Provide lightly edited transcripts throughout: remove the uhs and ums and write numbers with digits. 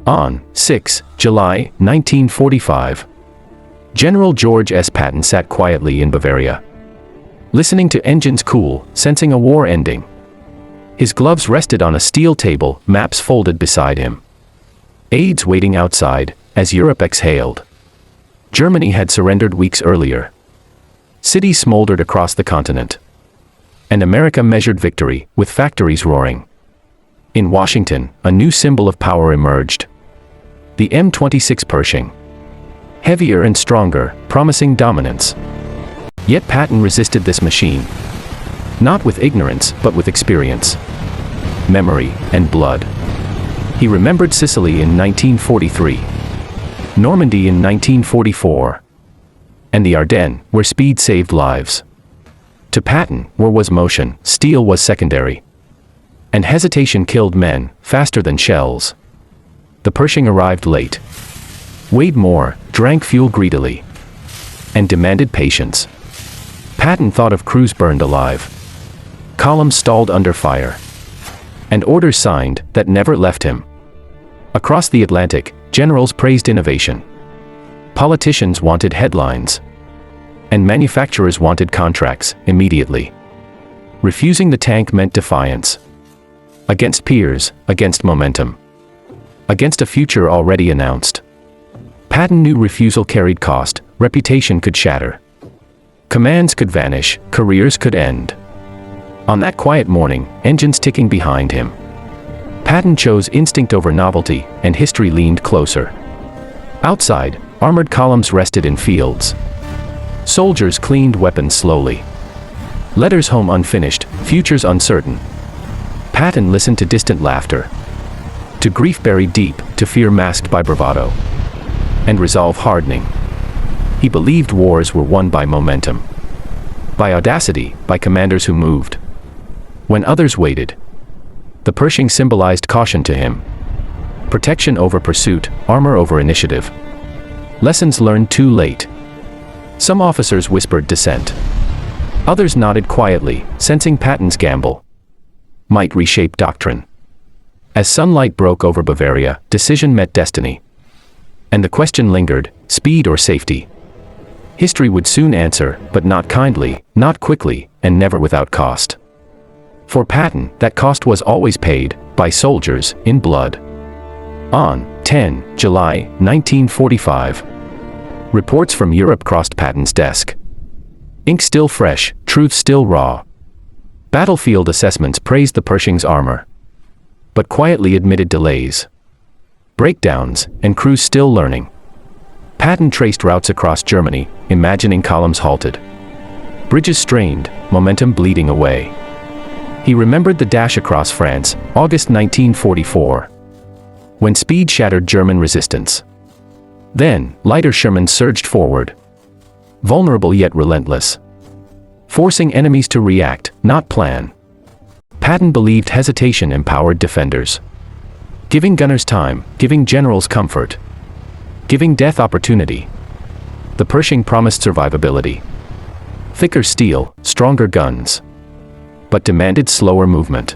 On 6 July 1945, General George S. Patton sat quietly in Bavaria, listening to engines cool, sensing a war ending. His gloves rested on a steel table, maps folded beside him. Aides waiting outside, as Europe exhaled. Germany had surrendered weeks earlier. Cities smoldered across the continent. And America measured victory, with factories roaring. In Washington, a new symbol of power emerged. The M26 Pershing. Heavier and stronger, promising dominance. Yet Patton resisted this machine. Not with ignorance, but with experience, memory, and blood. He remembered Sicily in 1943, Normandy in 1944, and the Ardennes, where speed saved lives. To Patton, war was motion, steel was secondary. And hesitation killed men, faster than shells. The Pershing arrived late, weighed more, drank fuel greedily, and demanded patience. Patton thought of crews burned alive, columns stalled under fire, and orders signed that never left him. Across the Atlantic, generals praised innovation. Politicians wanted headlines. And manufacturers wanted contracts, immediately. Refusing the tank meant defiance. Against peers, against momentum. Against a future already announced. Patton knew refusal carried cost, reputation could shatter. Commands could vanish, careers could end. On that quiet morning, engines ticking behind him, Patton chose instinct over novelty, and history leaned closer. Outside, armored columns rested in fields. Soldiers cleaned weapons slowly. Letters home unfinished, futures uncertain. Patton listened to distant laughter, to grief buried deep, to fear masked by bravado, and resolve hardening. He believed wars were won by momentum, by audacity, by commanders who moved when others waited. The Pershing symbolized caution to him. Protection over pursuit, armor over initiative. Lessons learned too late. Some officers whispered dissent. Others nodded quietly, sensing Patton's gamble might reshape doctrine. As sunlight broke over Bavaria, decision met destiny. And the question lingered, speed or safety? History would soon answer, but not kindly, not quickly, and never without cost. For Patton, that cost was always paid, by soldiers, in blood. On 10 July 1945, reports from Europe crossed Patton's desk. Ink still fresh, truth still raw. Battlefield assessments praised the Pershing's armor, but quietly admitted delays, breakdowns, and crews still learning. Patton traced routes across Germany, imagining columns halted, bridges strained, momentum bleeding away. He remembered the dash across France, August 1944, when speed shattered German resistance. Then, lighter Sherman surged forward, vulnerable yet relentless, forcing enemies to react, not plan. Patton believed hesitation empowered defenders, giving gunners time, giving generals comfort, giving death opportunity. The Pershing promised survivability. Thicker steel, stronger guns, but demanded slower movement.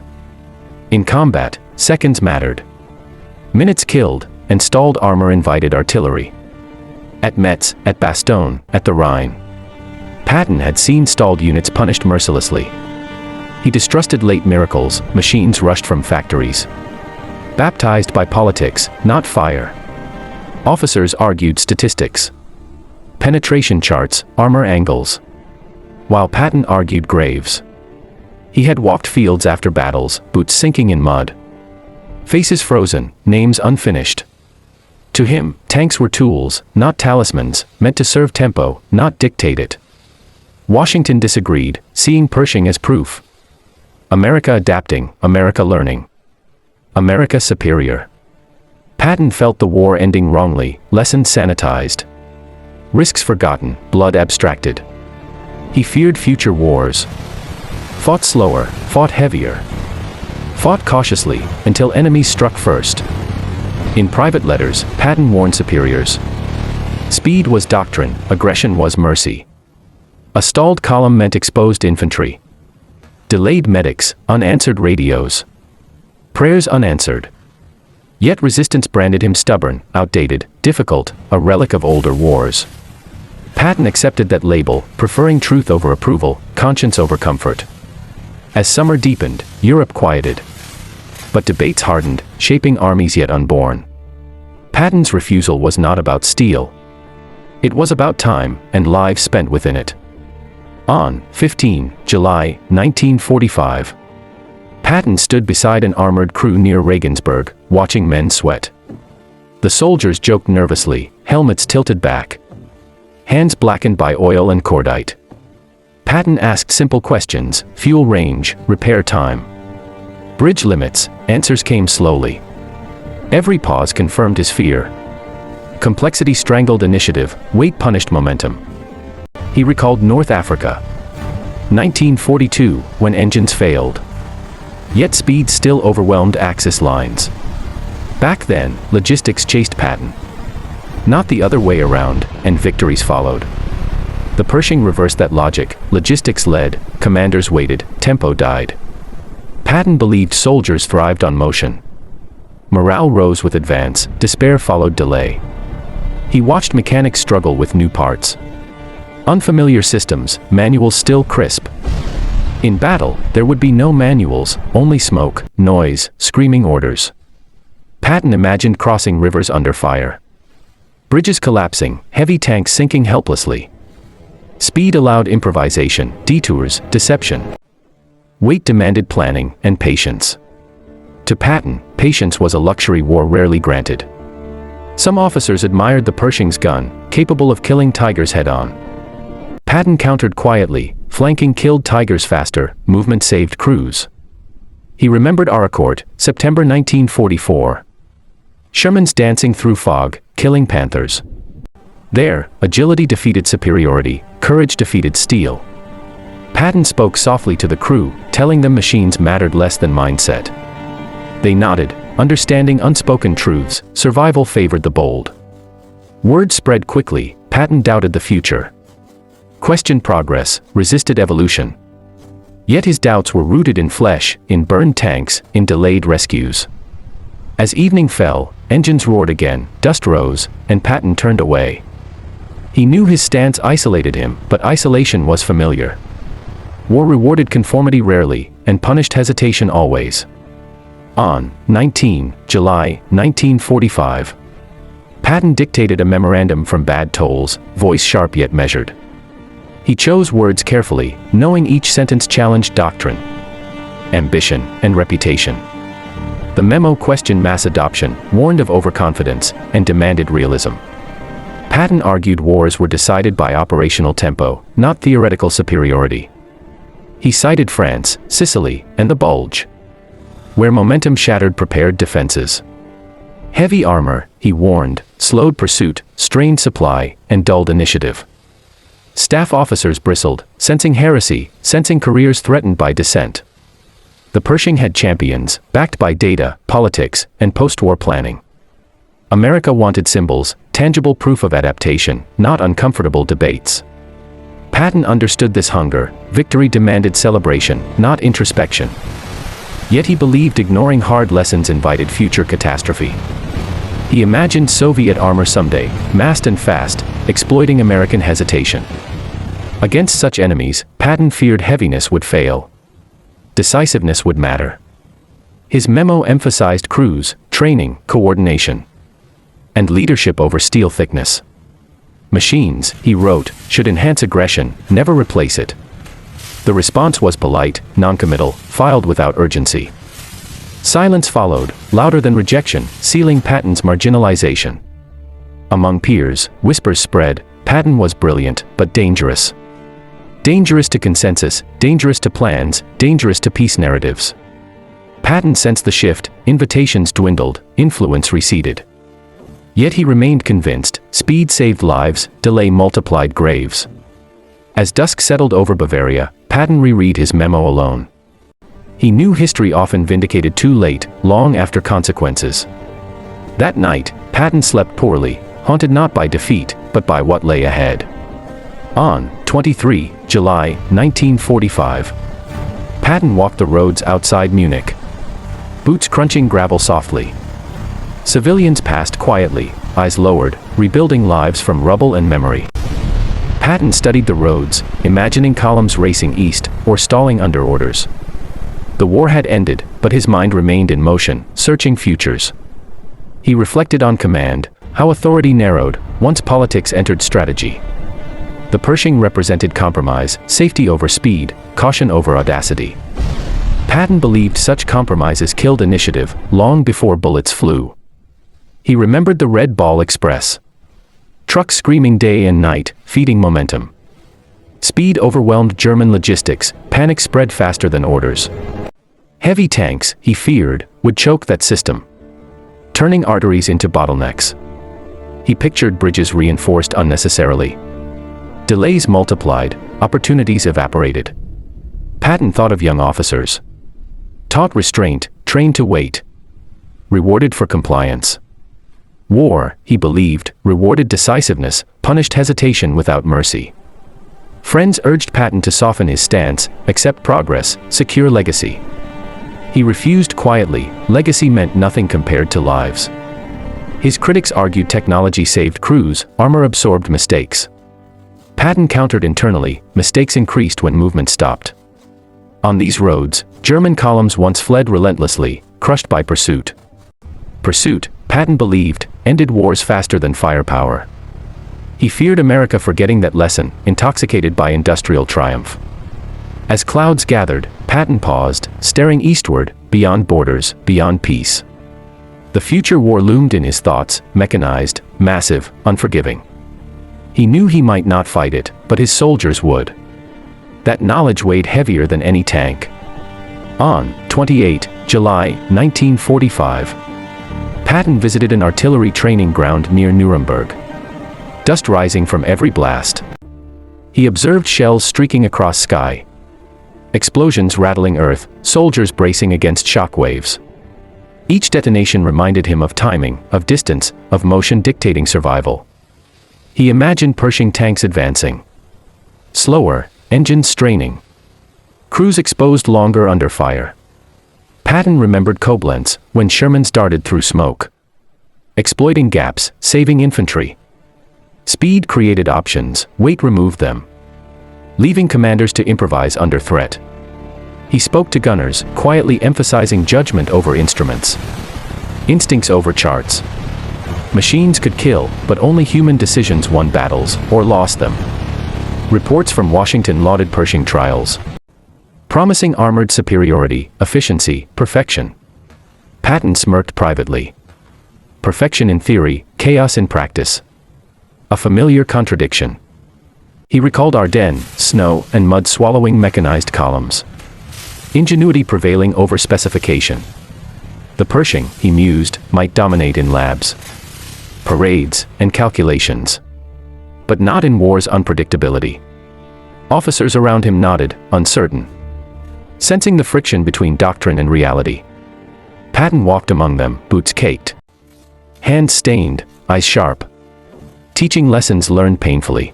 In combat, seconds mattered. Minutes killed, and stalled armor invited artillery. At Metz, at Bastogne, at the Rhine, Patton had seen stalled units punished mercilessly. He distrusted late miracles, machines rushed from factories, baptized by politics, not fire. Officers argued statistics, penetration charts, armor angles, while Patton argued graves. He had walked fields after battles, boots sinking in mud, faces frozen, names unfinished. To him, tanks were tools, not talismans, meant to serve tempo, not dictate it. Washington disagreed, seeing Pershing as proof. America adapting, America learning. America superior. Patton felt the war ending wrongly, lessons sanitized, risks forgotten, blood abstracted. He feared future wars. Fought slower, fought heavier, fought cautiously, until enemies struck first. In private letters, Patton warned superiors. Speed was doctrine, aggression was mercy. A stalled column meant exposed infantry, delayed medics, unanswered radios, prayers unanswered. Yet resistance branded him stubborn, outdated, difficult, a relic of older wars. Patton accepted that label, preferring truth over approval, conscience over comfort. As summer deepened, Europe quieted. But debates hardened, shaping armies yet unborn. Patton's refusal was not about steel. It was about time, and lives spent within it. On 15 July 1945, Patton stood beside an armored crew near Regensburg, watching men sweat. The soldiers joked nervously, helmets tilted back, hands blackened by oil and cordite. Patton asked simple questions: fuel range, repair time, bridge limits. Answers came slowly. Every pause confirmed his fear. Complexity strangled initiative, weight punished momentum. He recalled North Africa, 1942, when engines failed. Yet speed still overwhelmed Axis lines. Back then, logistics chased Patton, not the other way around, and victories followed. The Pershing reversed that logic. Logistics led, commanders waited, tempo died. Patton believed soldiers thrived on motion. Morale rose with advance, despair followed delay. He watched mechanics struggle with new parts. Unfamiliar systems, manuals still crisp. In battle, there would be no manuals, only smoke, noise, screaming orders. Patton imagined crossing rivers under fire. Bridges collapsing, heavy tanks sinking helplessly. Speed allowed improvisation, detours, deception. Weight demanded planning and patience. To Patton, patience was a luxury war rarely granted. Some officers admired the Pershing's gun, capable of killing tigers head-on. Patton countered quietly, flanking killed tigers faster, movement saved crews. He remembered Aricourt, September 1944. Sherman's dancing through fog, killing panthers. There, agility defeated superiority, courage defeated steel. Patton spoke softly to the crew, telling them machines mattered less than mindset. They nodded, understanding unspoken truths. Survival favored the bold. Word spread quickly. Patton doubted the future, questioned progress, resisted evolution. Yet his doubts were rooted in flesh, in burned tanks, in delayed rescues. As evening fell, engines roared again, dust rose, and Patton turned away. He knew his stance isolated him, but isolation was familiar. War rewarded conformity rarely, and punished hesitation always. On 19 July 1945, Patton dictated a memorandum from bad tolls, voice sharp yet measured. He chose words carefully, knowing each sentence challenged doctrine, ambition, and reputation. The memo questioned mass adoption, warned of overconfidence, and demanded realism. Patton argued wars were decided by operational tempo, not theoretical superiority. He cited France, Sicily, and the Bulge, where momentum shattered prepared defenses. Heavy armor, he warned, slowed pursuit, strained supply, and dulled initiative. Staff officers bristled, sensing heresy, sensing careers threatened by dissent. The Pershing had champions, backed by data, politics, and post-war planning. America wanted symbols, tangible proof of adaptation, not uncomfortable debates. Patton understood this hunger. Victory demanded celebration, not introspection. Yet he believed ignoring hard lessons invited future catastrophe. He imagined Soviet armor someday, massed and fast, exploiting American hesitation. Against such enemies, Patton feared heaviness would fail. Decisiveness would matter. His memo emphasized crews, training, coordination, and leadership over steel thickness. Machines, he wrote, should enhance aggression, never replace it. The response was polite, noncommittal, filed without urgency. Silence followed, louder than rejection, sealing Patton's marginalization. Among peers, whispers spread. Patton was brilliant, but dangerous. Dangerous to consensus, dangerous to plans, dangerous to peace narratives. Patton sensed the shift. Invitations dwindled, influence receded. Yet he remained convinced. Speed saved lives, delay multiplied graves. As dusk settled over Bavaria, Patton reread his memo alone. He knew history often vindicated too late, long after consequences. That night, Patton slept poorly, haunted not by defeat, but by what lay ahead. On 23 July 1945, Patton walked the roads outside Munich. Boots crunching gravel softly. Civilians passed quietly, eyes lowered, rebuilding lives from rubble and memory. Patton studied the roads, imagining columns racing east or stalling under orders. The war had ended, but his mind remained in motion, searching futures. He reflected on command, how authority narrowed once politics entered strategy. The Pershing represented compromise, safety over speed, caution over audacity. Patton believed such compromises killed initiative long before bullets flew. He remembered the Red Ball Express. Trucks screaming day and night, feeding momentum. Speed overwhelmed German logistics, panic spread faster than orders. Heavy tanks, he feared, would choke that system, turning arteries into bottlenecks. He pictured bridges reinforced unnecessarily. Delays multiplied, opportunities evaporated. Patton thought of young officers. Taught restraint, trained to wait. Rewarded for compliance. War, he believed, rewarded decisiveness, punished hesitation without mercy. Friends urged Patton to soften his stance, accept progress, secure legacy. He refused quietly. Legacy meant nothing compared to lives. His critics argued technology saved crews, armor absorbed mistakes. Patton countered internally, mistakes increased when movement stopped. On these roads, German columns once fled relentlessly, crushed by pursuit. Pursuit, Patton believed, ended wars faster than firepower. He feared America forgetting that lesson, intoxicated by industrial triumph. As clouds gathered, Patton paused, staring eastward, beyond borders, beyond peace. The future war loomed in his thoughts, mechanized, massive, unforgiving. He knew he might not fight it, but his soldiers would. That knowledge weighed heavier than any tank. On 28 July 1945, Patton visited an artillery training ground near Nuremberg. Dust rising from every blast. He observed shells streaking across sky. Explosions rattling earth, soldiers bracing against shock waves. Each detonation reminded him of timing, of distance, of motion dictating survival. He imagined Pershing tanks advancing. Slower, engines straining. Crews exposed longer under fire. Patton remembered Koblenz, when Shermans darted through smoke. Exploiting gaps, saving infantry. Speed created options, weight removed them. Leaving commanders to improvise under threat. He spoke to gunners, quietly emphasizing judgment over instruments. Instincts over charts. Machines could kill, but only human decisions won battles, or lost them. Reports from Washington lauded Pershing trials, promising armored superiority, efficiency, perfection. Patton smirked privately. Perfection in theory, chaos in practice. A familiar contradiction. He recalled Ardennes, snow and mud swallowing mechanized columns. Ingenuity prevailing over specification. The Pershing, he mused, might dominate in labs, parades, and calculations. But not in war's unpredictability. Officers around him nodded, uncertain. Sensing the friction between doctrine and reality. Patton walked among them, boots caked. Hands stained, eyes sharp. Teaching lessons learned painfully.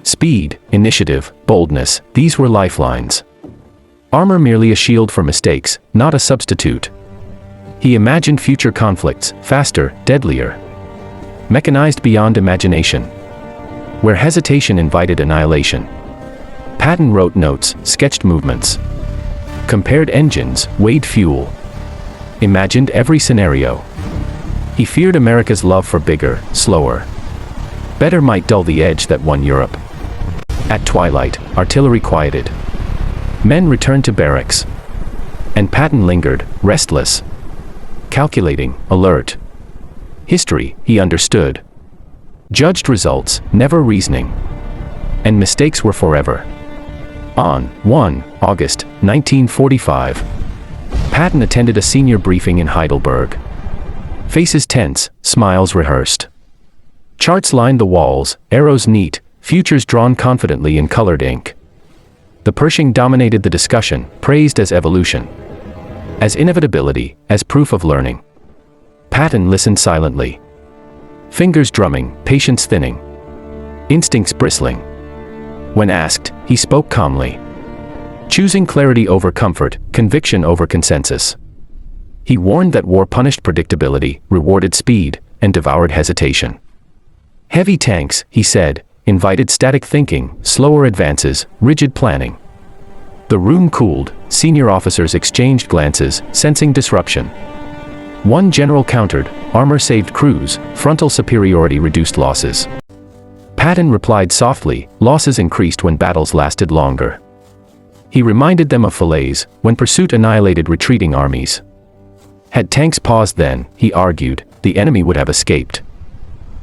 Speed, initiative, boldness, these were lifelines. Armor merely a shield for mistakes, not a substitute. He imagined future conflicts, faster, deadlier. Mechanized beyond imagination. Where hesitation invited annihilation. Patton wrote notes, sketched movements. Compared engines, weighed fuel. Imagined every scenario. He feared America's love for bigger, slower. Better might dull the edge that won Europe. At twilight, artillery quieted. Men returned to barracks. And Patton lingered, restless. Calculating, alert. History, he understood. Judged results, never reasoning. And mistakes were forever. On 1 August 1945, Patton attended a senior briefing in Heidelberg. Faces tense, smiles rehearsed. Charts lined the walls, arrows neat, futures drawn confidently in colored ink. The Pershing dominated the discussion, praised as evolution, as inevitability, as proof of learning. Patton listened silently. Fingers drumming, patience thinning. Instincts bristling. When asked, he spoke calmly. Choosing clarity over comfort, conviction over consensus. He warned that war punished predictability, rewarded speed, and devoured hesitation. Heavy tanks, he said, invited static thinking, slower advances, rigid planning. The room cooled, senior officers exchanged glances, sensing disruption. One general countered, armor saved crews, frontal superiority reduced losses. Patton replied softly, losses increased when battles lasted longer. He reminded them of Falaise, when pursuit annihilated retreating armies. Had tanks paused then, he argued, the enemy would have escaped.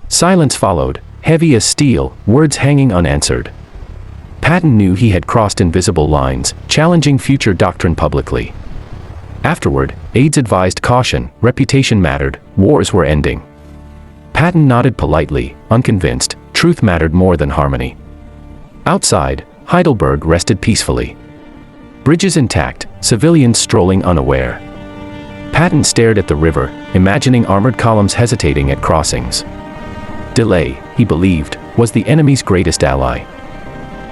Silence followed, heavy as steel, words hanging unanswered. Patton knew he had crossed invisible lines, challenging future doctrine publicly. Afterward, aides advised caution, reputation mattered, wars were ending. Patton nodded politely, unconvinced, truth mattered more than harmony. Outside, Heidelberg rested peacefully. Bridges intact, civilians strolling unaware. Patton stared at the river, imagining armored columns hesitating at crossings. Delay, he believed, was the enemy's greatest ally.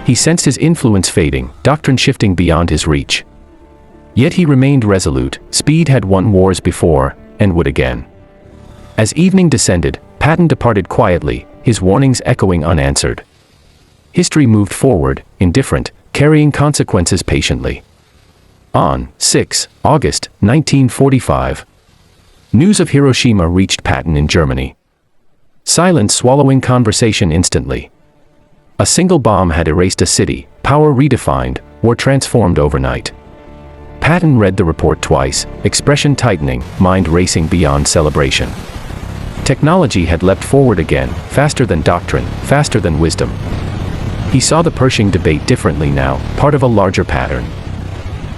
He sensed his influence fading, doctrine shifting beyond his reach. Yet he remained resolute, speed had won wars before, and would again. As evening descended, Patton departed quietly, his warnings echoing unanswered. History moved forward, indifferent, carrying consequences patiently. On 6 August 1945, news of Hiroshima reached Patton in Germany. Silence swallowing conversation instantly. A single bomb had erased a city, power redefined, war transformed overnight. Patton read the report twice, expression tightening, mind racing beyond celebration. Technology had leapt forward again, faster than doctrine, faster than wisdom. He saw the Pershing debate differently now, part of a larger pattern.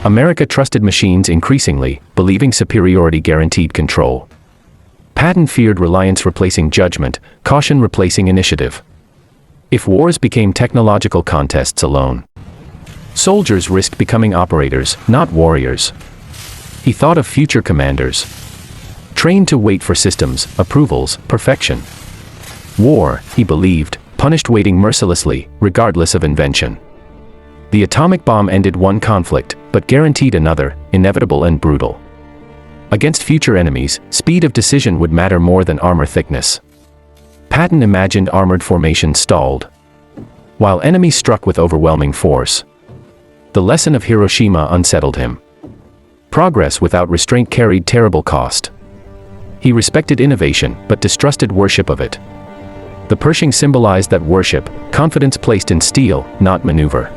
America trusted machines increasingly, believing superiority guaranteed control. Patton feared reliance replacing judgment, caution replacing initiative. If wars became technological contests alone, soldiers risked becoming operators, not warriors. He thought of future commanders, trained to wait for systems, approvals, perfection. War, he believed, punished waiting mercilessly, regardless of invention. The atomic bomb ended one conflict, but guaranteed another, inevitable and brutal. Against future enemies, speed of decision would matter more than armor thickness. Patton imagined armored formations stalled, while enemies struck with overwhelming force. The lesson of Hiroshima unsettled him. Progress without restraint carried terrible cost. He respected innovation, but distrusted worship of it. The Pershing symbolized that worship, confidence placed in steel, not maneuver.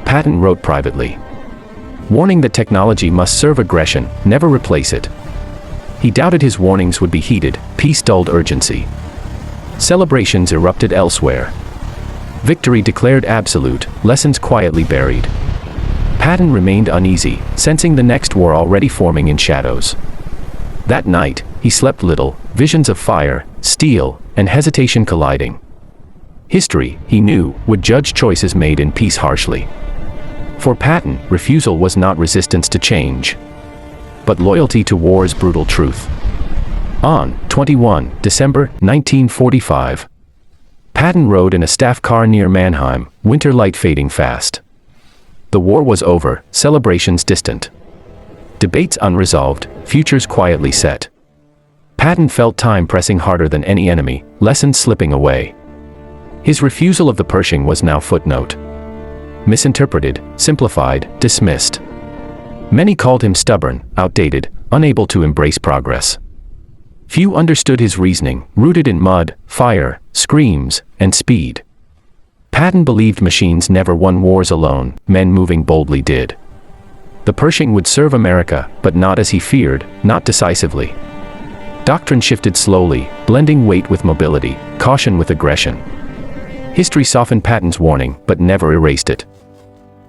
Patton wrote privately, warning that technology must serve aggression, never replace it. He doubted his warnings would be heeded, peace dulled urgency. Celebrations erupted elsewhere. Victory declared absolute, lessons quietly buried. Patton remained uneasy, sensing the next war already forming in shadows. That night, he slept little, visions of fire, steel, and hesitation colliding. History, he knew, would judge choices made in peace harshly. For Patton, refusal was not resistance to change, but loyalty to war's brutal truth. On 21 December 1945, Patton rode in a staff car near Mannheim, winter light fading fast. The war was over, celebrations distant. Debates unresolved, futures quietly set. Patton felt time pressing harder than any enemy, lessons slipping away. His refusal of the Pershing was now footnote. Misinterpreted, simplified, dismissed. Many called him stubborn, outdated, unable to embrace progress. Few understood his reasoning, rooted in mud, fire, screams, and speed. Patton believed machines never won wars alone, men moving boldly did. The Pershing would serve America, but not as he feared, not decisively. Doctrine shifted slowly, blending weight with mobility, caution with aggression. History softened Patton's warning, but never erased it.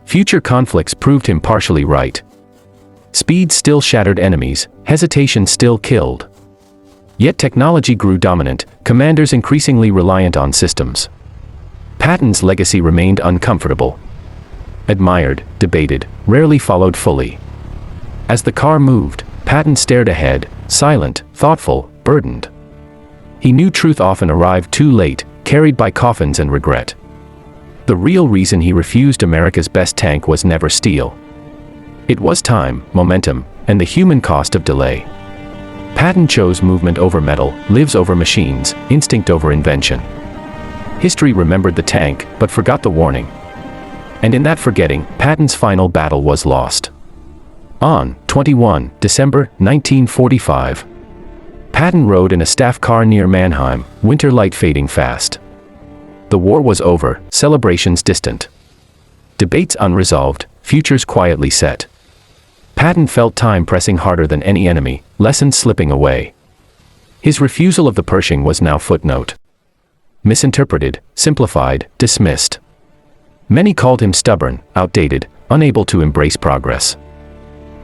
Future conflicts proved him partially right. Speed still shattered enemies, hesitation still killed. Yet technology grew dominant, commanders increasingly reliant on systems. Patton's legacy remained uncomfortable. Admired, debated, rarely followed fully. As the car moved, Patton stared ahead, silent, thoughtful, burdened. He knew truth often arrived too late, carried by coffins and regret. The real reason he refused America's best tank was never steel. It was time, momentum, and the human cost of delay. Patton chose movement over metal, lives over machines, instinct over invention. History remembered the tank, but forgot the warning. And in that forgetting, Patton's final battle was lost. On 21 December 1945, Patton rode in a staff car near Mannheim, winter light fading fast. The war was over, celebrations distant. Debates unresolved, futures quietly set. Patton felt time pressing harder than any enemy, lessons slipping away. His refusal of the Pershing was now footnote. Misinterpreted, simplified, dismissed. Many called him stubborn, outdated, unable to embrace progress.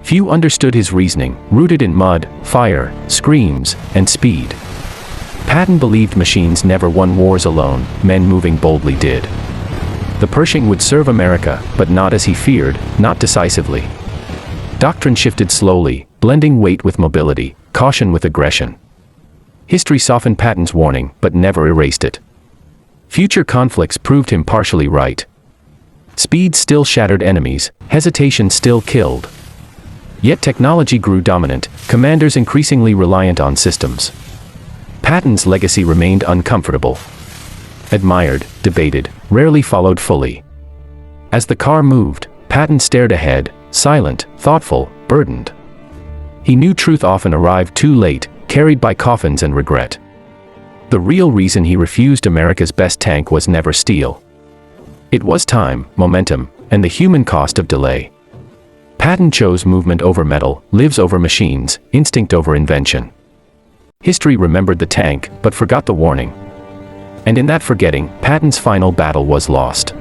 Few understood his reasoning, rooted in mud, fire, screams, and speed. Patton believed machines never won wars alone, men moving boldly did. The Pershing would serve America, but not as he feared, not decisively. Doctrine shifted slowly, blending weight with mobility, caution with aggression. History softened Patton's warning, but never erased it. Future conflicts proved him partially right. Speed still shattered enemies, hesitation still killed. Yet technology grew dominant, commanders increasingly reliant on systems. Patton's legacy remained uncomfortable. Admired, debated, rarely followed fully. As the car moved, Patton stared ahead, silent, thoughtful, burdened. He knew truth often arrived too late, carried by coffins and regret. The real reason he refused America's best tank was never steel. It was time, momentum, and the human cost of delay. Patton chose movement over metal, lives over machines, instinct over invention. History remembered the tank, but forgot the warning. And in that forgetting, Patton's final battle was lost.